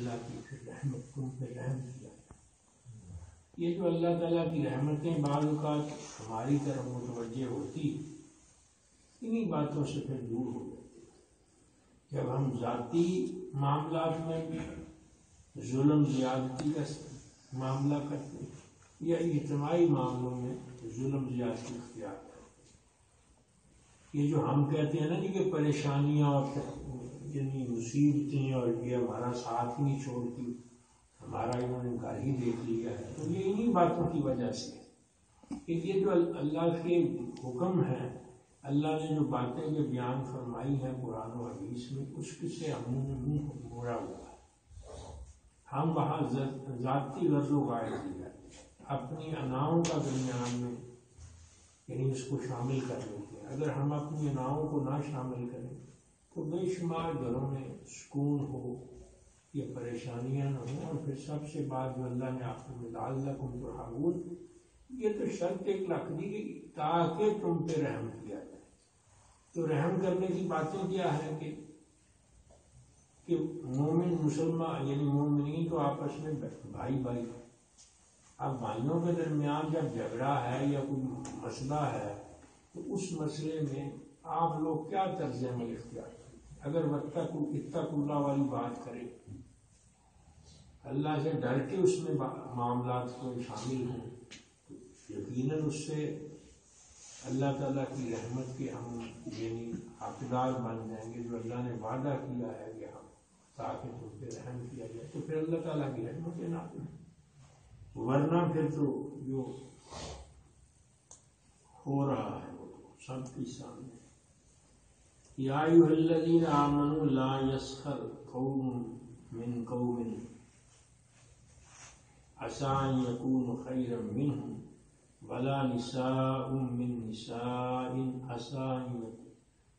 اللہ کی پھر رحمت تم پہ رحم کیا. یہ جو اللہ تعالیٰ کی رحمتیں بعض اوقات ہماری طرف متوجہ ہوتی، انہی باتوں سے پھر دور ہو جاتی. جب ہم ذاتی معاملات میں بھی ظلم زیادتی کا معاملہ کرتے یا اجتماعی معاملوں میں ظلم زیادتی اختیار کرتے، یہ جو ہم کہتے ہیں نا جی کہ پریشانیاں اور یعنی مصیبتیں اور یہ ہمارا ساتھ ہی نہیں چھوڑتی، ہمارا انہوں نے گھر ہی دیکھ لیا ہے، تو یہ انہی باتوں کی وجہ سے ہے کہ یہ جو اللہ کے حکم ہے، اللہ نے جو باتیں جو بیان فرمائی ہیں قرآن و حدیث میں، اس سے ہم نے منہ موڑا ہوا ہے. ہم وہاں ذاتی غرض و غائب کی جاتے ہیں، اپنی اناؤں کا درمیان میں یعنی اس کو شامل کر لیتے ہیں. اگر ہم اپنی اناؤں کو نہ شامل کریں تو بے شمار گھروں میں سکون ہو، یہ پریشانیاں نہ ہوں. اور پھر سب سے بعد جو اللہ نے آپ کو لعلکم ترحمون، یہ تو شرط ایک رکھ دی کہ تاکہ تم پہ رحم کیا جائے. تو رحم کرنے کی باتیں کیا ہے کہ مومن مسلمان یعنی مومنین تو آپس میں بھائی بھائی. اب بھائیوں کے درمیان جب جھگڑا ہے یا کوئی مسئلہ ہے تو اس مسئلے میں آپ لوگ کیا طرز عمل اختیار کریں؟ اگر اتقوا اللہ والی بات کریں، اللہ سے ڈر کے اس میں معاملات کو شامل ہوں، تو یقیناً اس سے اللہ تعالیٰ کی رحمت کے ہم یعنی حقدار بن جائیں گے، جو اللہ نے وعدہ کیا ہے کہ ہم تاکہ تم پہ رحم کیا جائے. تو پھر اللہ تعالیٰ کی رحمت کے ناطے ہیں. ورنہ پھر تو جو ہو رہا ہے وہ سب کے سامنے. یا ایھا الذین آمنوا لا یسخر قوم من قوم عسى ان یکونوا خیرا منهم ولا نساء من نساء عسى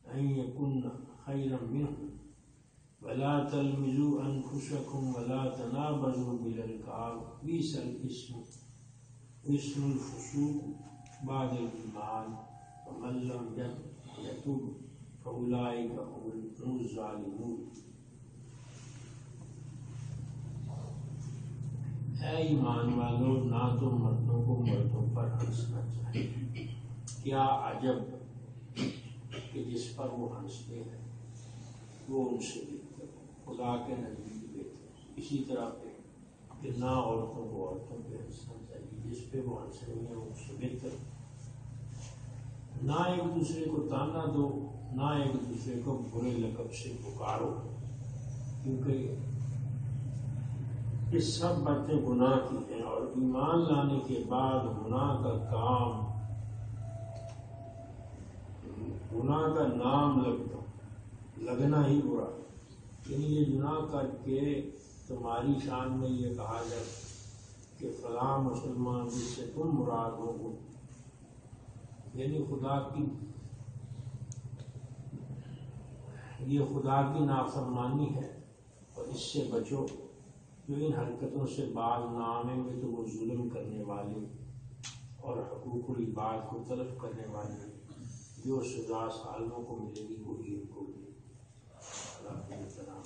ان یکن خیرا منهم ولا تلمزوا انفسکم ولا تنابزوا بالالقاب بئس الاسم الفسوق بعد الایمان ومن لم یتب فاولئک هم الظالمون. اے ایمان والو، نہ تم مردوں کو مردوں پر ہنسنا چاہیے. کیا عجب کہ جس پر وہ ہنستے ہیں وہ ان سے بہتر ہے، خدا کے نزدیک بہتر ہے. اسی طرح پہ کہ نہ عورتوں کو عورتوں پہ ہنسنا چاہیے، جس پہ وہ ہنس رہی ہیں وہ ان سے بہتر. نہ ایک دوسرے کو تانا دو، نہ ایک دوسرے کو برے لقب سے پکارو، کیونکہ یہ سب باتیں گناہ کی ہیں. اور ایمان لانے کے بعد گناہ کا کام، گناہ کا نام لگنا ہی برا. یعنی یہ گناہ کر کے تمہاری شان میں یہ کہا جائے کہ فلاں مسلمان جس سے تم مراد ہو، یعنی یہ خدا کی نافرمانی ہے، اور اس سے بچو. جو ان حرکتوں سے باز نہ آئیں گے تو وہ ظلم کرنے والے اور حقوق العباد کو تلف کرنے والے جو سزا سالوں کو ملے گی وہی ان کو ملے گی. اللہ کے سلام.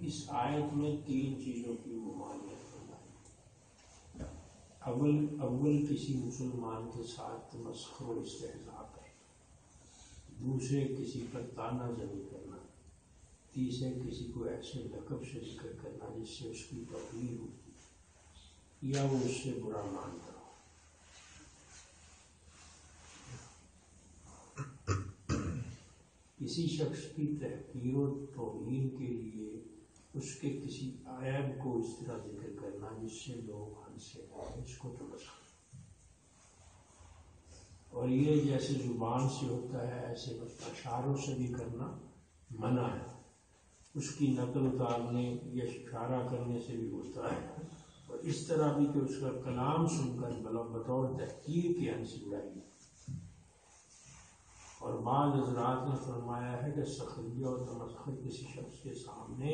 اس آیت میں 3 چیزوں کی ممانعت فرمائی. اول کسی مسلمان کے ساتھ تمسخر و استہزاء کرنا، دوسرے کسی پر تانا زنی کرنا، تیسرے کسی کو ایسے لقب سے ذکر کرنا جس سے اس کی توہین ہوتی یا وہ اس سے برا مانتا ہو. کسی شخص کی تحقیر و توہین کے لیے اس کے کسی عیب کو اس طرح ذکر کرنا جس سے لوگ ہنسے، اس کو تمسخر. اور یہ جیسے زبان سے ہوتا ہے ایسے اشاروں سے بھی کرنا منع ہے. اس کی نقل اتارنے یا اشارہ کرنے سے بھی ہوتا ہے، اور اس طرح بھی کہ اس کا کلام سن کر بطور تحقیر کے ہنسی اڑائی. اور بعض حضرات نے فرمایا ہے کہ سخریہ اور تمسخر کسی شخص کے سامنے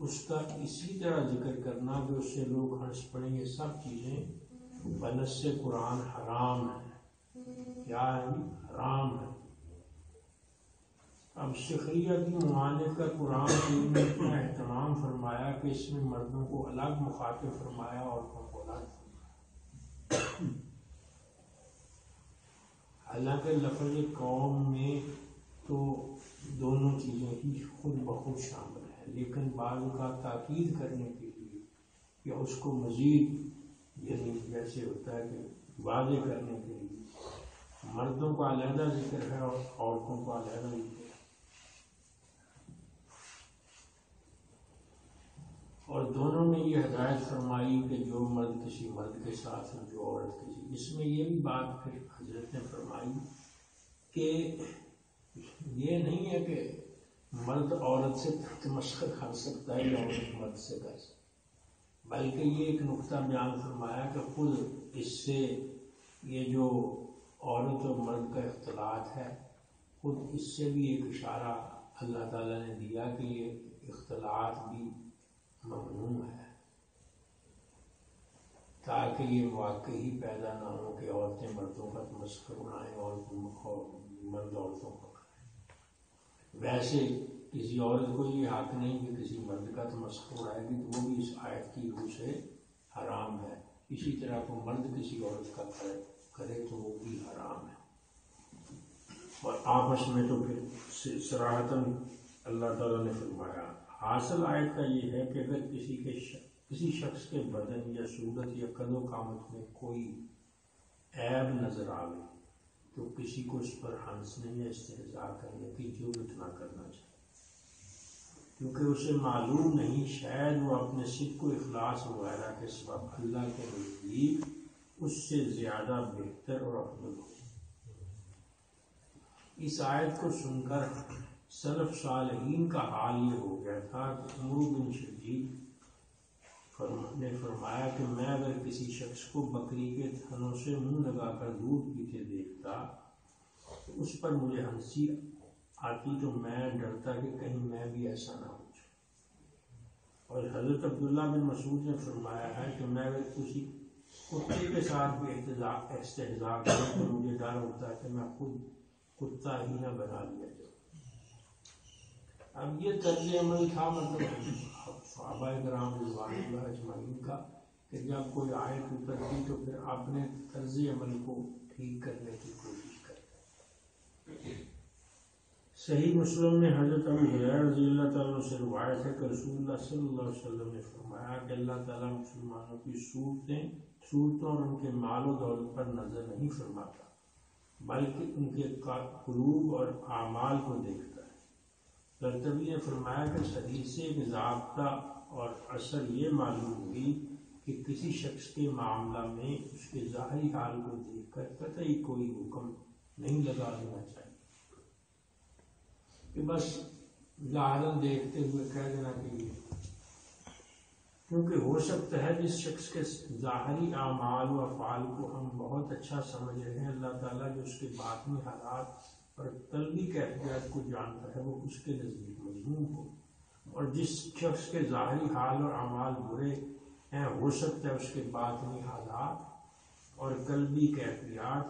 اس کا اسی طرح ذکر کرنا کہ اس سے لوگ ہنس پڑیں، یہ سب چیزیں بنس سے قرآن حرام ہے، کیا ہے؟ حرام ہے۔ اب سخریہ کی ممالک کا قرآن نے اتنا اہتمام فرمایا کہ اس میں مردوں کو الگ مخاطب فرمایا، عورتوں کو الگ فرمایا۔ حالانکہ لفظ قوم میں تو دونوں چیزیں ہی خود بخود شامل ہیں، لیکن بعض کا تاکید کرنے کے لیے یا اس کو مزید یعنی جیسے ہوتا ہے کہ واضح کرنے کے لیے مردوں کا علیحدہ ذکر ہے اور عورتوں کا علیحدہ ذکر ہے۔ اور دونوں میں یہ ہدایت فرمائی کہ جو مرد کسی مرد کے ساتھ ہے، جو عورت کسی۔ اس میں یہ بھی بات پھر حضرت نے فرمائی کہ یہ نہیں ہے کہ مرد عورت سے تمسخر کر سکتا ہے یا عورت مرد سے کر سکتا ہے، بلکہ یہ ایک نقطہ بیان فرمایا کہ خود اس سے یہ جو عورت اور مرد کا اختلاط ہے، خود اس سے بھی ایک اشارہ اللہ تعالیٰ نے دیا کہ یہ اختلاط بھی ممنوع ہے، تاکہ یہ واقعی پیدا نہ ہو کہ عورتیں مردوں کا تمسخر اڑائیں اور مرد عورتوں کا کریں۔ ویسے کسی عورت کو یہ حق نہیں کہ کسی مرد کا تمسخر اڑائے گی، تو وہ بھی اس آیت کی روح سے حرام ہے۔ اسی طرح کو مرد کسی عورت کا کرے تو وہ بھی حرام ہے۔ اور آپس میں تو پھر صراحتاً اللہ تعالیٰ نے فرمایا۔ حاصل آیت کا یہ ہے کہ اگر کسی شخص کے بدن یا صورت یا قد و قامت میں کوئی عیب نظر آئے تو کسی کو اس پر ہنسنے یا استہزاء کرنے کی جرات نہ کرنا چاہیے، کیونکہ اسے معلوم نہیں شاید وہ اپنے صدق و اخلاص وغیرہ کے سبب اللہ کے نزدیک اس سے زیادہ بہتر اور افضل ہو۔ اس آیت کو سن کر سلف صالحین کا حال یہ ہو گیا تھا کہ عمرو بن شدید نے فرمایا کہ میں اگر کسی شخص کو بکری کے تھنوں سے منہ لگا کر دودھ پیتے دیکھتا تو اس پر مجھے ہنسی آتی تو میں ڈرتا کہ کہیں میں بھی ایسا نہ ہو جاؤں۔ اور حضرت عبداللہ بن مسعود نے فرمایا ہے کہ میں اگر کسی کتے کے ساتھ بھی استہزاء کروں تو مجھے ڈر ہوتا ہے کہ میں خود کتا ہی نہ بنا لیا جاؤں۔ اب یہ طرز عمل تھا مطلب صحابہ کرام رضوان اللہ اجمعین کا کہ جب کوئی آیت اترتی تو پھر اپنے طرز عمل کو ٹھیک کرنے کی کوشش کرتے۔ صحیح مسلم میں حضرت ابو ہریرہ رضی اللہ تعالیٰ عنہ سے روایت ہے کہ رسول اللہ صلی اللہ علیہ وسلم نے فرمایا کہ اللہ تعالیٰ مسلمانوں کی صورتوں اور ان کے مال و دولت پر نظر نہیں فرماتا، بلکہ ان کے قلوب اور اعمال کو دیکھتا ہے۔ قرطبی نے فرمایا کہ اس حدیث سے ایک ضابطہ اور اثر یہ معلوم ہوئی کہ کسی شخص کے معاملہ میں اس کے ظاہری حال کو دیکھ کر قطعی کوئی حکم نہیں لگا دینا چاہیے کہ بس ظاہراً دیکھتے ہوئے کہہ دینا چاہیے، کیونکہ ہو سکتا ہے جس شخص کے ظاہری اعمال و افعال کو ہم بہت اچھا سمجھ رہے ہیں، اللہ تعالیٰ جو اس کے باطنی حالات اور قلبی کیفیات کو جانتا ہے وہ اس کے نزدیک مذموم ہو، اور جس شخص کے ظاہری حال اور اعمال برے ہیں ہو سکتا ہے اس کے باطنی حالات اور قلبی کیفیات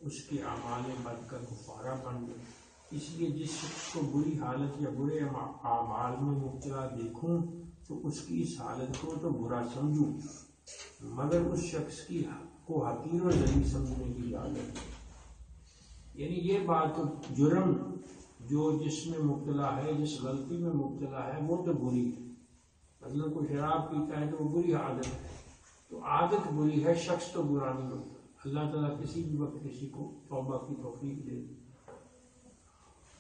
اس کے اعمال بد کا کفارہ بن گئے۔ اس لیے جس شخص کو بری حالت یا برے اعمال میں مبتلا دیکھوں تو اس کی اس حالت کو تو برا سمجھوں، مگر اس شخص کو حقیر و ذلیل سمجھنے کی اجازت ہے۔ یعنی یہ بات جرم جو جس میں مبتلا ہے، جس غلطی میں مبتلا ہے وہ تو بری ہے، مطلب کوئی شراب پیتا ہے تو وہ بری عادت ہے، تو عادت بری ہے، شخص تو برا نہیں ہوتا۔ اللہ تعالیٰ کسی بھی وقت کسی کو توبہ کی توفیق دے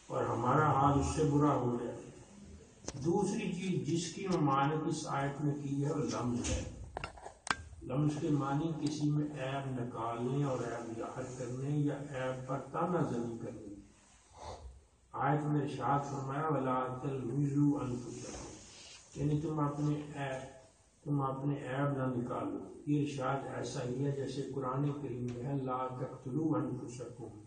اور ہمارا حال اس سے برا ہو جائے۔ دوسری چیز جس کی ممانعت اس آیت میں کی ہے وہ لمز ہے۔ لمز کے معنی کسی میں عیب نکالنے اور عیب ظاہر کرنے یا عیب پر طعنہ زنی کرنے۔ آیت میں ارشاد فرمایا وَلَا تَلْمِزُوا أَنفُسَكُمْ، یعنی تم اپنے عیب نہ نکالو۔ یہ ارشاد ایسا ہی ہے جیسے قرآن کریم میں ہے لَا تَقْتُلُوا أَنفُسَكُمْ،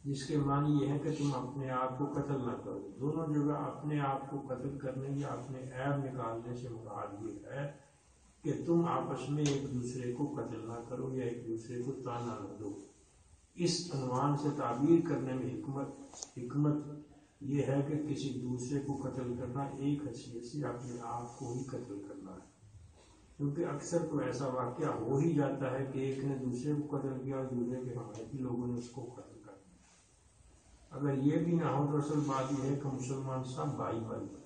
جس کے معنی یہ ہے کہ تم اپنے آپ کو قتل نہ کرو۔ دونوں جگہ اپنے آپ کو قتل کرنے یا اپنے عیب نکالنے سے مراد یہ ہے کہ تم آپس میں ایک دوسرے کو قتل نہ کرو یا ایک دوسرے کو تانا نہ دو۔ اس عنوان سے تعبیر کرنے میں حکمت یہ ہے کہ کسی دوسرے کو قتل کرنا ایک حیثیت سے اپنے آپ کو ہی قتل کرنا ہے، کیونکہ اکثر تو ایسا واقعہ ہو ہی جاتا ہے کہ ایک نے دوسرے کو قتل کیا اور دوسرے کے حمایتی لوگوں نے اس کو قتل کر دیا۔ اگر یہ بھی نہ ہو تو اصل بات یہ ہے کہ مسلمان سب بھائی بھائی ہیں،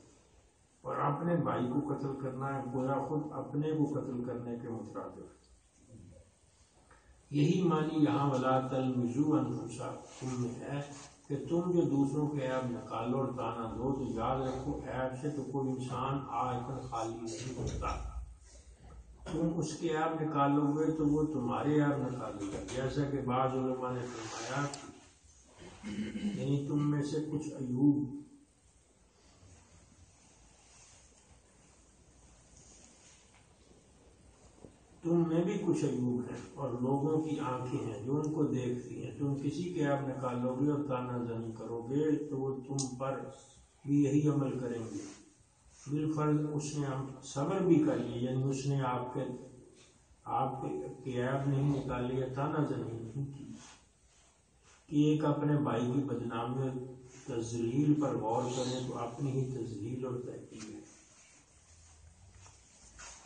اور اپنے بھائی کو قتل کرنا ہے گویا خود اپنے کو قتل کرنے کے مترادف۔ یہی معنی یہاں وَلَا تَلْمِزُوا أَنفُسَکُم میں ہے کہ تم جو دوسروں کے عیب نکالو اور تانا دو، تو یاد رکھو عیب سے تو کوئی انسان آج تک خالی نہیں ہوتا۔ تم اس کے عیب نکالو گے تو وہ تمہارے عیب نکالے گا، جیسا کہ بعض علماء نے فرمایا، یعنی تم میں سے کچھ عیوب تم میں بھی کچھ عیوب ہیں اور لوگوں کی آنکھیں ہیں جو ان کو دیکھتی ہیں۔ تم کسی کے عیب نکالو گے اور تانا زنی کرو گے تو وہ تم پر بھی یہی عمل کریں گے۔ بالفرض اس نے صبر بھی کر لیا، یعنی اس نے آپ کے عیب نہیں نکالے یا تانا زنی نہیں کی کہ ایک اپنے بھائی کی بدنامی اور تذلیل پر غور کریں تو اپنی ہی تذلیل اور تحقیر ہے۔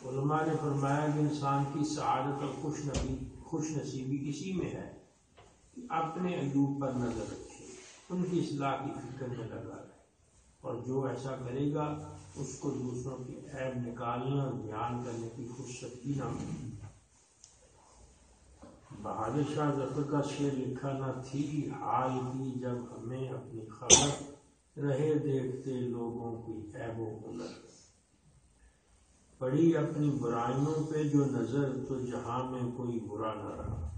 علماء نے فرمایا کہ انسان کی سعادت اور خوش نصیبی اسی میں ہے کہ اپنے عیوب پر نظر رکھے، ان کی اصلاح کی فکر میں لگا رہے، اور جو ایسا کرے گا اس کو دوسروں کے عیب نکالنے اور بیان کرنے کی فرصت ہی نہ ملے۔ بہادر شاہ ظفر کا شعر لکھا نہ تھی حال کی جب ہمیں اپنی خبر، رہے دیکھتے لوگوں کی عیب و ہنر، پڑی اپنی برائیوں پہ جو نظر تو جہاں میں کوئی برا نہ رہا۔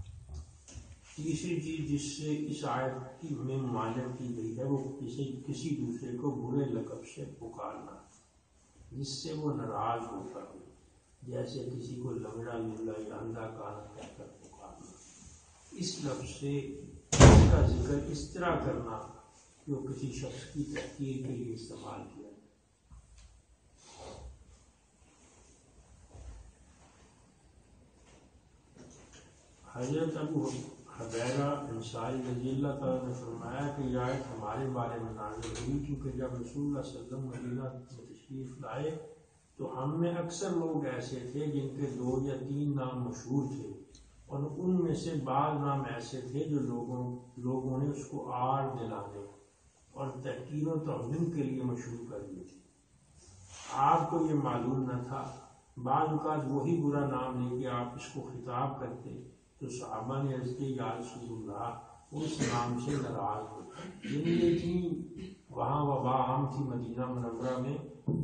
تیسری چیز جس سے اس آیت میں ممانعت کی گئی ہے وہ کسی دوسرے کو برے لقب سے پکارنا جس سے وہ ناراض ہوتا ہو، جیسے کسی کو لنگڑا لولا یا اندھا کانا کہہ کر پکارنا۔ اس لفظ سے اس کا ذکر اس طرح کرنا جو کسی شخص کی تحقیر کے لیے استعمال کیا۔ حضرت ابو حبیرہ انصاری رضی اللہ تعالیٰ نے فرمایا کہ یہ آیت ہمارے بارے میں نازل ہوئی کیونکہ جب رسول اللہ صلی اللہ علیہ وسلم مدینہ میں تشریف لائے تو ہم میں اکثر لوگ ایسے تھے جن کے 2 یا 3 نام مشہور تھے، اور ان میں سے بعض نام ایسے تھے جو لوگوں نے اس کو آڑ دلانے اور تحقیر و توہین کے لیے مشہور کر دیے تھے۔ آپ کو یہ معلوم نہ تھا، بعض اوقات وہی برا نام لے کے آپ اس کو خطاب کرتے تو صحابہ نے عرض کیا یا رسول اللہ اس نام سے ناراض ہوتے، یعنی یہ اتنی وہاں وبا عام تھی مدینہ منورہ میں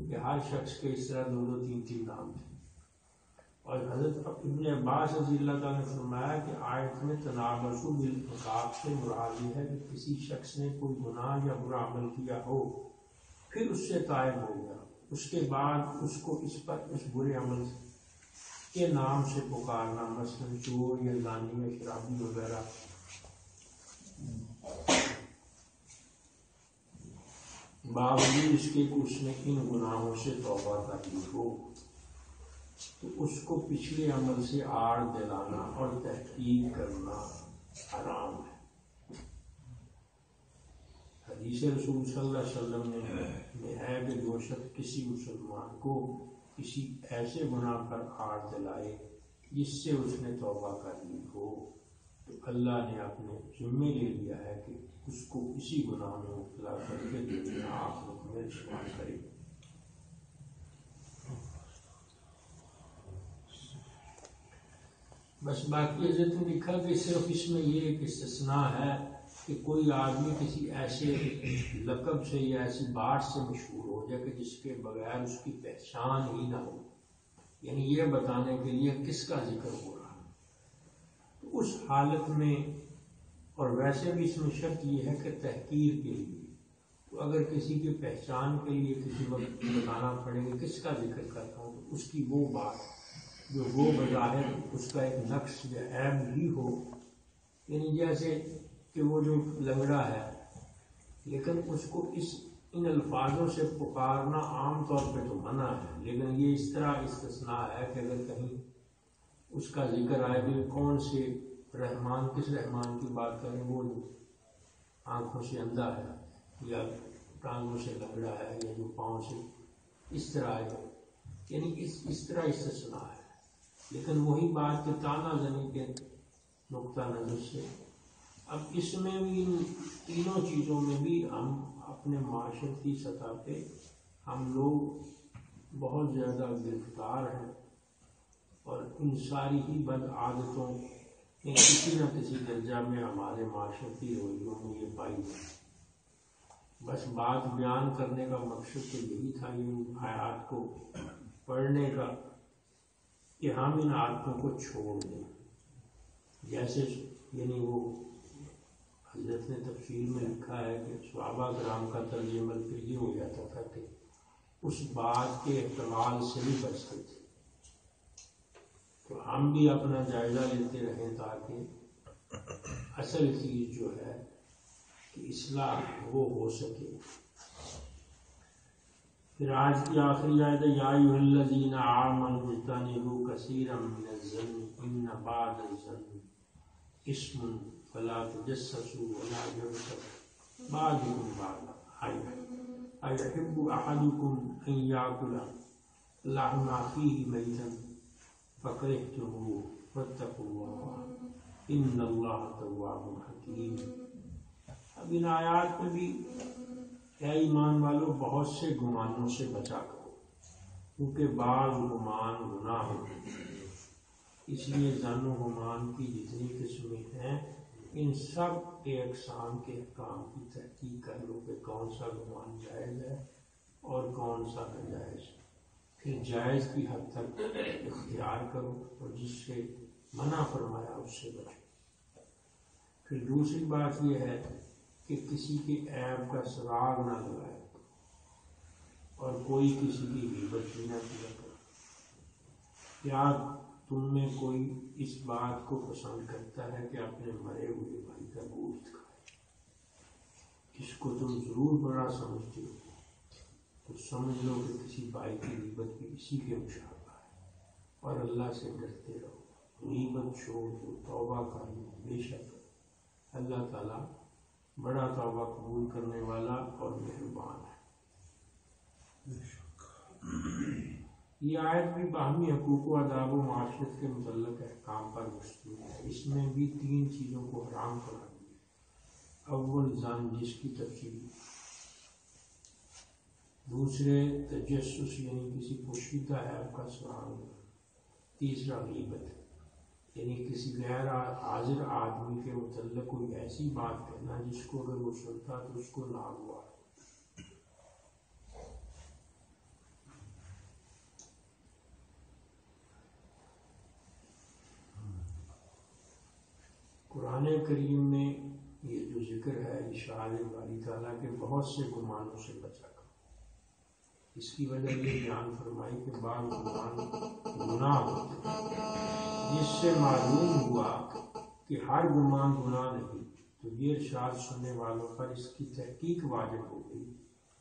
کہ ہر شخص کے اس طرح 2 3 نام تھے۔ اور حضرت ابن عباس رضی اللہ تعالیٰ نے فرمایا کہ آیت میں تنابزوا بالعقاب سے مراد یہ ہے کہ کسی شخص نے کوئی گناہ یا برا عمل کیا ہو، پھر اس سے تائب ہو گیا، اس کے بعد اس کو اس برے عمل کے نام سے پکارنا، مثلا چور یا زانی یا شرابی وغیرہ، باوجود اس کے کہ اس نے ان گناہوں سے توبہ کر لی ہو، تو اس کو پچھلے عمل سے آڑ دلانا اور تحقیر کرنا حرام ہے۔ حدیث رسول صلی اللہ علیہ وسلم میں ہے کہ جو شخص کسی مسلمان کو کسی ایسے گناہ پر آڑ دلائے جس سے اس نے توبہ کر لی ہو تو اللہ نے اپنے ذمے لے لیا ہے کہ اس کو اسی گناہ میں مبتلا کر کے دنیا آخرت میں رسوا کرے۔ بس باقی حضرت نے لکھا کہ صرف اس میں یہ ایک استثناء ہے کہ کوئی آدمی کسی ایسے لقب سے یا ایسی بات سے مشہور ہو جائے کہ جس کے بغیر اس کی پہچان ہی نہ ہو، یعنی یہ بتانے کے لیے کس کا ذکر ہو رہا ہے، تو اس حالت میں، اور ویسے بھی اس میں شرط یہ ہے کہ تحقیر کے لیے، تو اگر کسی کی پہچان کے لیے کسی وقت بتانا پڑے گا کس کا ذکر کرتا ہوں، تو اس کی وہ بات جو وہ بظاہر اس کا ایک نقص یا عیب ہی ہو، یعنی جیسے کہ وہ جو لنگڑا ہے لیکن اس کو اس ان الفاظوں سے پکارنا عام طور پہ تو منع ہے، لیکن یہ اس طرح استثناء ہے کہ اگر کہیں اس کا ذکر آئے کہ کون سے رحمان، کس رحمان کی بات کریں، وہ آنکھوں سے اندھا ہے یا ٹانگوں سے لنگڑا ہے یا جو پاؤں سے اس طرح ہے، یعنی اس طرح استثناء ہے. لیکن وہی بات کہ تانا زنی کے نقطہ نظر سے اب اس میں بھی ان تینوں چیزوں میں بھی ہم اپنے معاشرتی سطح پہ ہم لوگ بہت زیادہ گرفتار ہیں، اور ان ساری ہی بد عادتوں میں کسی نہ کسی درجہ میں ہمارے معاشرتی رویوں میں یہ پائی جائے. بس بات بیان کرنے کا مقصد تو یہی تھا ان آیات کو پڑھنے کا کہ ہم ان عادتوں کو چھوڑ دیں. جیسے یعنی وہ حضرت نے تفسیر میں لکھا ہے کہ صحابہ کرام کا طرز عمل پھر یہ ہو جاتا تھا کہ اس بات کے احتمال سے بھی بچتے تھے. تو ہم بھی اپنا جائزہ لیتے رہیں تاکہ اصل چیز جو ہے کہ اصلاح وہ ہو سکے. پھر آج کی آخری آیت ہے یا ایھا الذین آمنوا اجتنبوا کثیرا من الظن ان بعض الظن اسم فلا تجسسوا ولا یغتب بعضکم بعضا ایحب احدکم ان یاکل لحم اخیہ میتا فکرہتموہ واتقوا اللہ ان اللہ تواب حکیم. اب ان آیات میں بھی اے ایمان والو بہت سے گمانوں سے بچا کرو، کیونکہ بعض گمان گناہ ہوتے ہیں. اس لیے ظن و گمان کی جتنی قسمیں ہیں ان سب کے اقسام کے احکام کی تحقیق کر لو کہ کون سا گمان جائز ہے اور کون سا ناجائز. پھر جائز کی حد تک اختیار کرو اور جس سے منع فرمایا اس سے بچو. پھر دوسری بات یہ ہے کہ کسی کے عیب کا سراغ نہ لگائے اور کوئی کسی کی غیبت بھی نہ کیا کرے. یا تم میں کوئی اس بات کو پسند کرتا ہے کہ اپنے مرے ہوئے بھائی کا گوشت کھائے، اس کو تم ضرور بڑا سمجھتے ہو تو سمجھ لو کہ کسی بھائی کی غیبت بھی اسی کے مشابہ ہے، اور اللہ سے ڈرتے رہو. غیبت چھوڑ دو، توبہ کر لو، بے شک اللہ تعالیٰ بڑا توبہ قبول کرنے والا اور مہربان ہے. یہ آیت بھی باہمی حقوق و آداب و معاشرت کے متعلق احکام پر مشتمل ہے. اس میں بھی تین چیزوں کو حرام قرار دیا. اول ظن جس کی تفصیل، دوسرے تجسس یعنی کسی پوشیدہ عیب کا سراغ، تیسرا غیبت یعنی کسی غیر حاضر آدمی کے متعلق کوئی ایسی بات کہنا جس کو اگر وہ سنتا تو اس کو ناگوار. قرآن کریم میں یہ جو ذکر ہے ارشاد باری تعالیٰ کے بہت سے گمانوں سے بچا کر، اس کی وجہ یہ بیان فرمائی کہ بعض گمان گناہ ہوتے ہیں. جس سے معلوم ہوا کہ ہر گمان گناہ نہیں، تو یہ ارشاد سننے والوں پر اس کی تحقیق واجب ہو گئی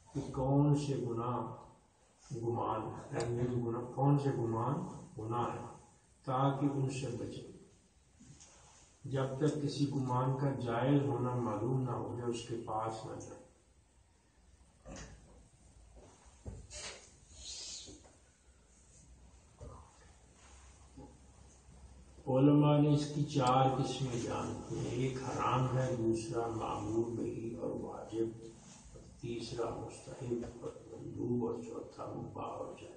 کہ کون سے گمان کون سے گمان گناہ ہے تاکہ ان سے بچیں. جب تک کسی گمان کا جائز ہونا معلوم نہ ہو جائے اس کے پاس نہ جائے. علماء نے اس کی چار قسمیں بیان کی ہیں. ایک حرام ہے، دوسرا معمول بہی اور واجب، تیسرا مستحب اور مندوب، اور چوتھا مباح اور جائز.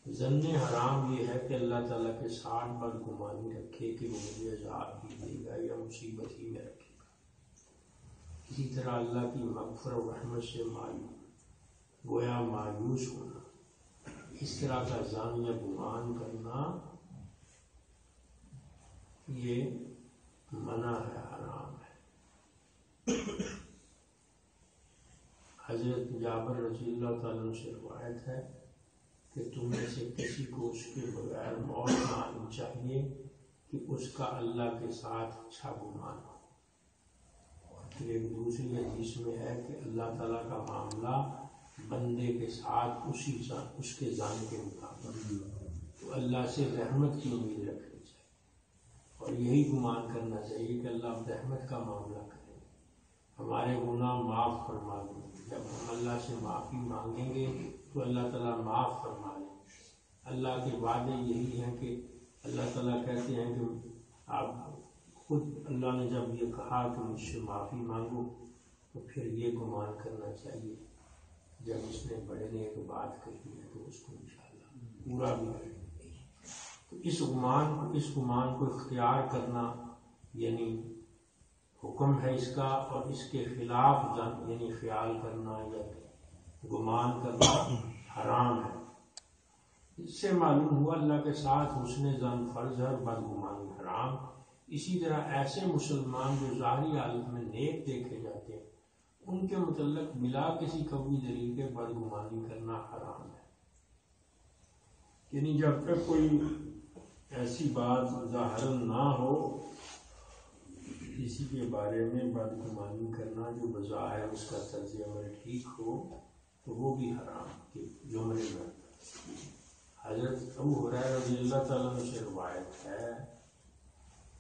ظن حرام یہ ہے کہ اللہ تعالیٰ کے ساتھ بدگمانی رکھے کہ وہ مجھے عذاب ہی دے گا یا مصیبت ہی میں رکھے گا. اسی طرح اللہ کی مغفرت و رحمت سے گویا مایوس ہونا، اس طرح کا ظن یا گمان کرنا یہ منع ہے، حرام ہے. حضرت جابر رضی اللہ تعالیٰ عنہ سے روایت ہے کہ تم میں سے کسی کو اس کے بغیر موت نہ آنی چاہیے کہ اس کا اللہ کے ساتھ اچھا گمان ہو. پھر ایک دوسری حدیث میں ہے کہ اللہ تعالیٰ کا معاملہ بندے کے ساتھ اس کے ظن کے مطابق، تو اللہ سے رحمت کی امید رکھنی چاہیے اور یہی گمان کرنا چاہیے کہ اللہ رحمت کا معاملہ کریں، ہمارے گناہ معاف فرما دیں۔ جب ہم اللہ سے معافی مانگیں گے تو اللہ تعالیٰ معاف فرما لیں۔ اللہ کے وعدے یہی ہیں کہ اللہ تعالیٰ کہتے ہیں کہ آپ خود، اللہ نے جب یہ کہا کہ مجھ سے معافی مانگو تو پھر یہ گمان کرنا چاہیے جب اس نے بڑے نے ایک بات کہی ہے تو اس کو انشاءاللہ پورا بھی کریں گے۔ تو اس گمان کو اختیار کرنا یعنی حکم ہے اس کا، اور اس کے خلاف ظن یعنی خیال کرنا یا گمان کرنا حرام ہے۔ اس سے معلوم ہوا اللہ کے ساتھ حسن ظن فرض ہے اور بدگمانی حرام۔ اسی طرح ایسے مسلمان جو ظاہری حالت میں نیک دیکھے جاتے ہیں ان کے متعلق بلا کسی قوی دلیل کے بدگمانی کرنا حرام ہے، یعنی جب تک کوئی ایسی بات ظاہراً نہ ہو کسی کے بارے میں بدگمانی کرنا جو بظاہر اس کا طرز عمل ٹھیک ہو تو وہ بھی حرام کے جملے میں۔ حضرت ابو ہریرہ رضی اللہ تعالیٰ عنہ سے روایت ہے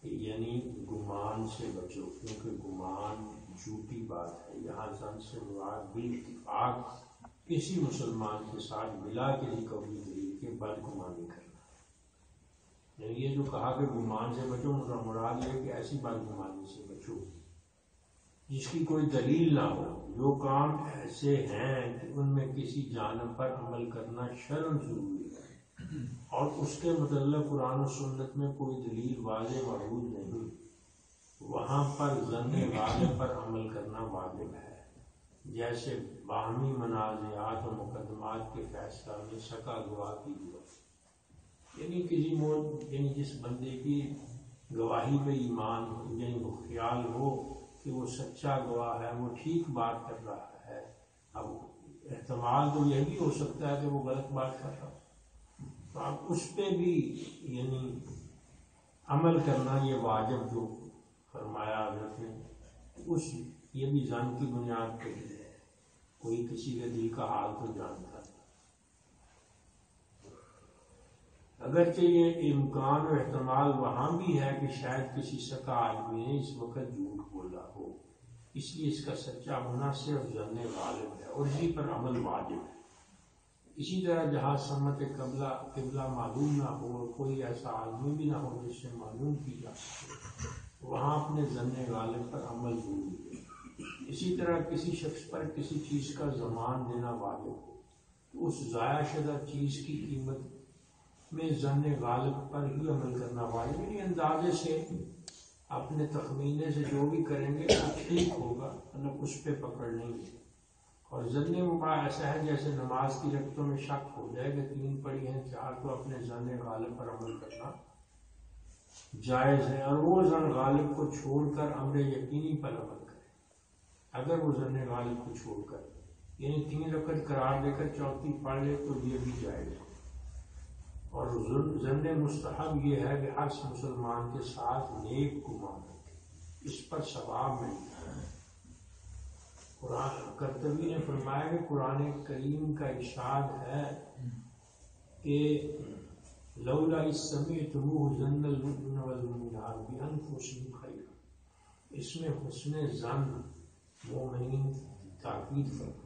کہ یعنی گمان سے بچو، کیونکہ گمان جھوٹی بات ہے۔ یہاں ظن سے مراد بالاتفاق کسی مسلمان کے ساتھ بلا کسی قوی دلیل کے بدگمانی کرنا، یعنی یہ جو کہا کہ گمان سے بچو مراد یہ کہ ایسی بدگمانی سے بچو جس کی کوئی دلیل نہ ہو۔ جو کام ایسے ہیں کہ ان میں کسی جانب پر عمل کرنا شرعاً ضروری ہے اور اس کے متعلق قرآن و سنت میں کوئی دلیل واضح موجود نہیں، وہاں پر ظن غالب پر عمل کرنا واجب ہے، جیسے باہمی منازعات و مقدمات کے فیصلہ میں سکا گواہ کی گواہی، یعنی یعنی جس بندے کی گواہی پہ ایمان ہو، یعنی وہ خیال ہو کہ وہ سچا گواہ ہے، وہ ٹھیک بات کر رہا ہے، اب احتمال تو یہ بھی ہو سکتا ہے کہ وہ غلط بات کر رہا ہو، تو اب اس پہ بھی یعنی عمل کرنا یہ واجب جو فرمایا حضرت نے، یہ بھی ظن کی بنیاد پہ ہے، کوئی کسی کے دل کا حال تو جانتا ہے، اگرچہ یہ امکان و احتمال وہاں بھی ہے کہ شاید کسی سکا آدمی نے اس وقت جھوٹ بولا ہو، اس لیے اس کا سچا ہونا صرف ظن غالب ہے اور اسی پر عمل واجب ہے۔ اسی طرح جہاں سمت قبلہ معلوم نہ ہو اور کوئی ایسا آدمی بھی نہ ہو جس سے معلوم کی جا سکے، وہاں اپنے ظن غالب پر عمل ضروری ہے۔ اسی طرح کسی شخص پر کسی چیز کا ضمان دینا واجب ہو تو اس ضائع شدہ چیز کی قیمت میں ظن غالب پر ہی عمل کرنا واجب، یعنی اندازے سے اپنے تخمینے سے جو بھی کریں گے وہ ٹھیک ہوگا، مطلب اس پہ پکڑ نہیں ہے۔ اور ظن مباح ایسا ہے جیسے نماز کی رکعتوں میں شک ہو جائے کہ 3 پڑھی ہیں 4، تو اپنے ظن غالب پر عمل کرنا جائز ہے، اور وہ ظن غالب کو چھوڑ کر امر یقینی پر عمل کرے۔ اگر وہ ظن غالب کو چھوڑ کر یعنی 3 رکعت قرار دے کر 4تھی پڑھ لے تو یہ بھی جائز ہے۔ اور ظن مستحب یہ ہے کہ ہر مسلمان کے ساتھ نیک گمان رکھے، اس پر ثواب ملتا ہے۔ قرآن قرطبی نے فرمایا کہ قرآن کریم کا ارشاد ہے کہ لولا اذ سمعتموہ ظن المؤمنون والمؤمنات بانفسہم خیرا، اس میں حسن ظن مومنین تاکید فرمائی،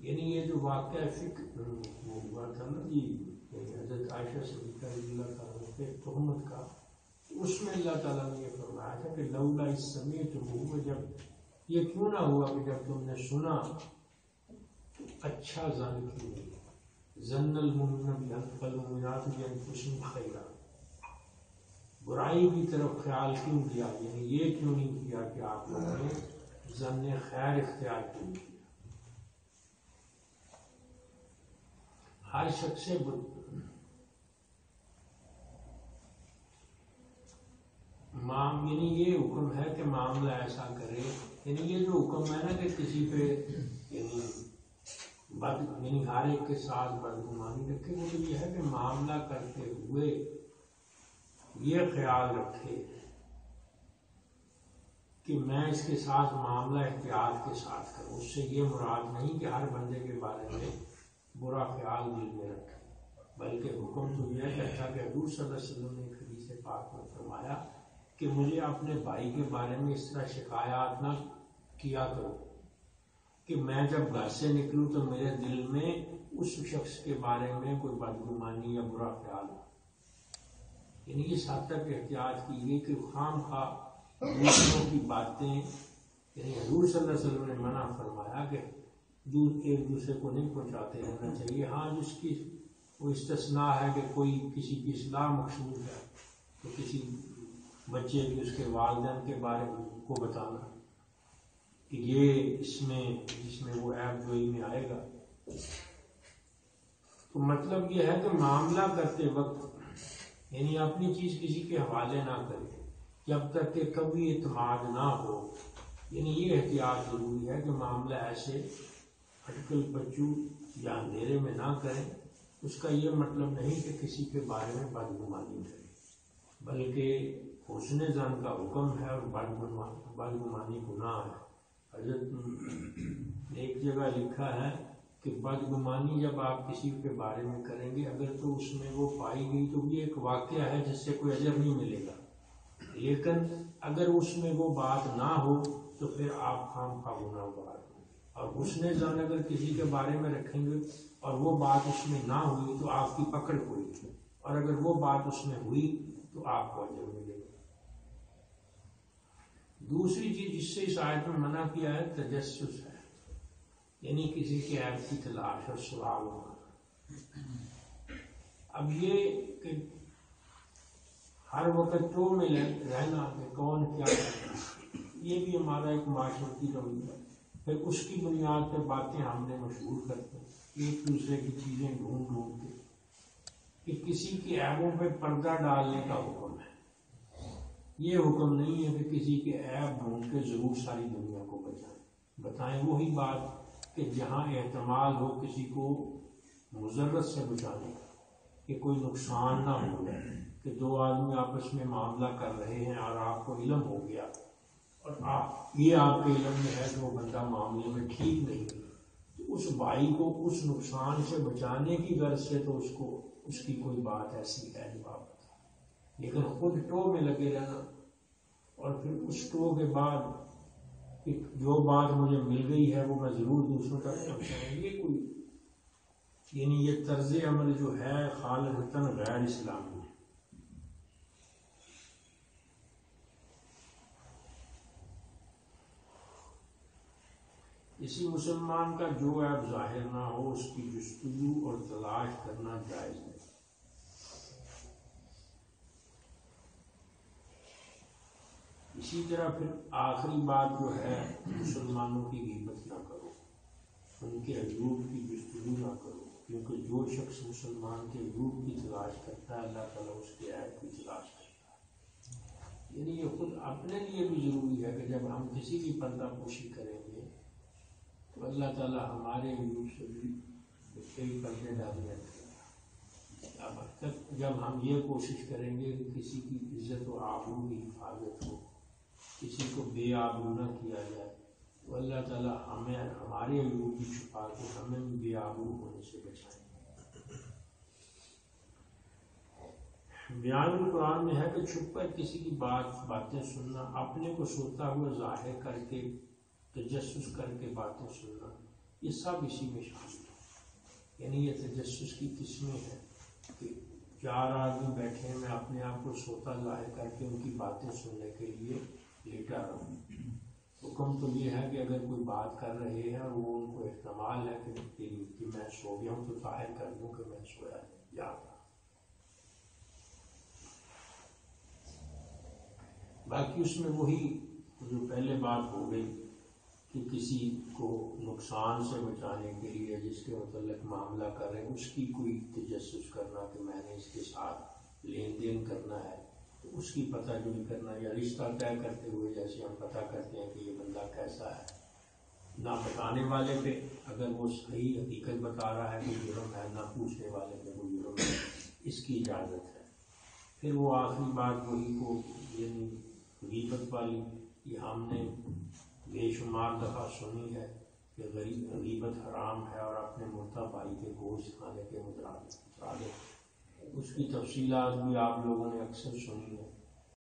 یعنی یہ جو واقعہ فکر ہوا تھا نا جی حضرت عائشہ صدیقہ رضی اللہ تعالیٰ پہ تہمت کا، اس میں اللہ تعالیٰ نے یہ فرمایا تھا کہ لولا اذ سمعتموہ، جب یہ کیوں نہ ہوا کہ جب تم نے سنا تو اچھا ظن کیوں نہیں، ظن المؤمنون والمؤمنات بانفسہم خیرا، برائی کی طرف خیال کیوں کیا، یعنی یہ کیوں نہیں کیا کہ آپ لوگوں نے ظن خیر اختیار کیوں کیا۔ ہر شخص سے یعنی یہ حکم ہے کہ معاملہ ایسا کرے، یعنی یہ جو حکم ہے نا کہ کسی پہ یعنی ہر ایک کے ساتھ بدگمانی رکھے، وہ تو یہ ہے کہ معاملہ کرتے ہوئے یہ خیال رکھے کہ میں اس کے ساتھ معاملہ احتیاط کے ساتھ کروں. اس سے یہ مراد نہیں کہ ہر بندے کے بارے میں برا خیال دل میں رکھے، بلکہ حکم تو یہ کہتا کہ حضور صلی اللہ علیہ وسلم نے حدیث پاک میں فرمایا کہ مجھے اپنے بھائی کے بارے میں اس طرح شکایات نہ کیا کرو کہ میں جب گھر سے نکلوں تو میرے دل میں اس شخص کے بارے میں کوئی بدگمانی یا برا خیال ہو. یعنی اس حد تک احتیاط کی گئی کہ خام خواہ دوسروں کی باتیں، یعنی حضور صلی اللہ علیہ وسلم نے منع فرمایا کہ ایک دوسرے کو نہیں پہنچاتے رہنا چاہیے. ہاں جس کی وہ استثناء ہے کہ کوئی کسی کی اصلاح مقصود ہے تو کسی بچے کی اس کے والدین کے بارے کو بتانا کہ یہ اس میں جس میں وہ عیب جوئی میں آئے گا. تو مطلب یہ ہے کہ معاملہ کرتے وقت یعنی اپنی چیز کسی کے حوالے نہ کرے جب تک کہ کبھی اعتماد نہ ہو. یعنی یہ احتیاط ضروری ہے کہ معاملہ ایسے اٹکل پچو یا اندھیرے میں نہ کریں. اس کا یہ مطلب نہیں کہ کسی کے بارے میں بدگمانی کرے، بلکہ حسن ظن کا حکم ہے اور بدگمانی گناہ ہے. حضرت نے ایک جگہ لکھا ہے کہ بدگمانی جب آپ کسی کے بارے میں کریں گے اگر تو اس میں وہ پائی گئی تو یہ ایک واقعہ ہے جس سے کوئی اجر نہیں ملے گا، لیکن اگر اس میں وہ بات نہ ہو تو پھر آپ خام خواہ گناہ گار ہیں. اور حسن ظن اگر کسی کے بارے میں رکھیں گے اور وہ بات اس میں نہ ہوئی تو آپ کی پکڑ ہوئی، اور اگر وہ بات اس میں ہوئی تو آپ کو اجر ملے گا. دوسری چیز جس سے اس آیت میں منع کیا ہے تجسس ہے، یعنی کسی کے عیب کی تلاش اور سراغ ہونا. اب یہ کہ ہر وقت تو میں رہنا کہ کون کیا کرتا ہے، یہ بھی ہمارا ایک معاشرتی رویہ ہے. پھر اس کی بنیاد پر باتیں ہم نے مشہور کرتے ہیں، ایک دوسرے کی چیزیں ڈھونڈ کے کہ کسی کے عیبوں پہ پردہ ڈالنے کا حکم ہے. یہ حکم نہیں ہے کہ کسی کے عیب ڈھونڈ کے ضرور ساری دنیا کو بتائیں وہی بات کہ جہاں احتمال ہو کسی کو مضرت سے بچانے کا کہ کوئی نقصان نہ ہو جائے، کہ دو آدمی آپس میں معاملہ کر رہے ہیں اور آپ کو علم ہو گیا اور یہ آپ کے علم میں ہے کہ وہ بندہ معاملے میں ٹھیک نہیں ہے، تو اس بھائی کو اس نقصان سے بچانے کی غرض سے تو اس کی کوئی بات ایسی ہے جو آپ بتا، لیکن خود ٹو میں لگے رہنا اور پھر اس ٹو کے بعد کہ جو بات مجھے مل گئی ہے وہ میں ضرور دوسروں تک پہنچاؤں، یہ کوئی یعنی یہ طرز عمل جو ہے خالصتاً غیر اسلامی ہے. اسی مسلمان کا جو عیب ظاہر نہ ہو اس کی جستجو اور تلاش کرنا جائز ہے. اسی طرح پھر آخری بات جو ہے مسلمانوں کی غیبت نہ کرو، ان کے عیوب کی جستجو نہ کرو، کیونکہ جو شخص مسلمان کے عیوب کی تلاش کرتا ہے اللہ تعالیٰ اس کے عیب کی تلاش کرتا ہے. یعنی یہ خود اپنے لیے بھی ضروری ہے کہ جب ہم کسی کی پردہ پوشی کریں گے تو اللہ تعالیٰ ہمارے عیوب سے بھی کئی پردے ڈالنے لگے گا. اب تک جب ہم یہ کوشش کریں گے کہ کسی کی عزت و آبرو کی حفاظت ہو، کسی کو بے آبرو نہ کیا جائے، تو اللہ تعالیٰ ہمیں ہمارے عیوب کی چھپا کے ہمیں بھی بے آبرو ہونے سے بچائیں. بیان القرآن میں ہے کہ چھپ کر کسی کی باتیں سننا، اپنے کو سوتا ہوا ظاہر کر کے تجسس کر کے باتیں سننا، یہ سب اسی میں شامل ہے. یعنی یہ تجسس کی قسمیں ہیں کہ چار آدمی بیٹھے ہیں، میں اپنے آپ کو سوتا ظاہر کر کے ان کی باتیں سننے کے لیے لیٹا رہوں. حکم تو یہ ہے کہ اگر کوئی بات کر رہے ہیں اور وہ ان کو احتمال ہے کہ میں سو گیا ہوں تو ظاہر کر دوں کہ میں سویا جا رہا. باقی اس میں وہی جو پہلے بات ہو گئی کہ کسی کو نقصان سے بچانے کے لیے جس کے متعلق معاملہ کر رہے ہیں اس کی کوئی تجسس کرنا کہ میں نے اس کے ساتھ لین دین کرنا ہے، تو اس کی پتہ جوئی کرنا یا رشتہ طے کرتے ہوئے جیسے ہم پتہ کرتے ہیں کہ یہ بندہ کیسا ہے، نہ بتانے والے پہ اگر وہ صحیح حقیقت بتا رہا ہے کہ جرم ہے، نہ پوچھنے والے پہ وہ جرم ہے، اس کی اجازت ہے. پھر وہ آخری بات وہی کو یعنی غیبت والی، یہ ہم نے بے شمار دفعہ سنی ہے کہ غیبت حرام ہے اور اپنے مردہ بھائی کے گوشت کھانے کے مترادف، اس کی تفصیلات بھی آپ لوگوں نے اکثر سنی ہے۔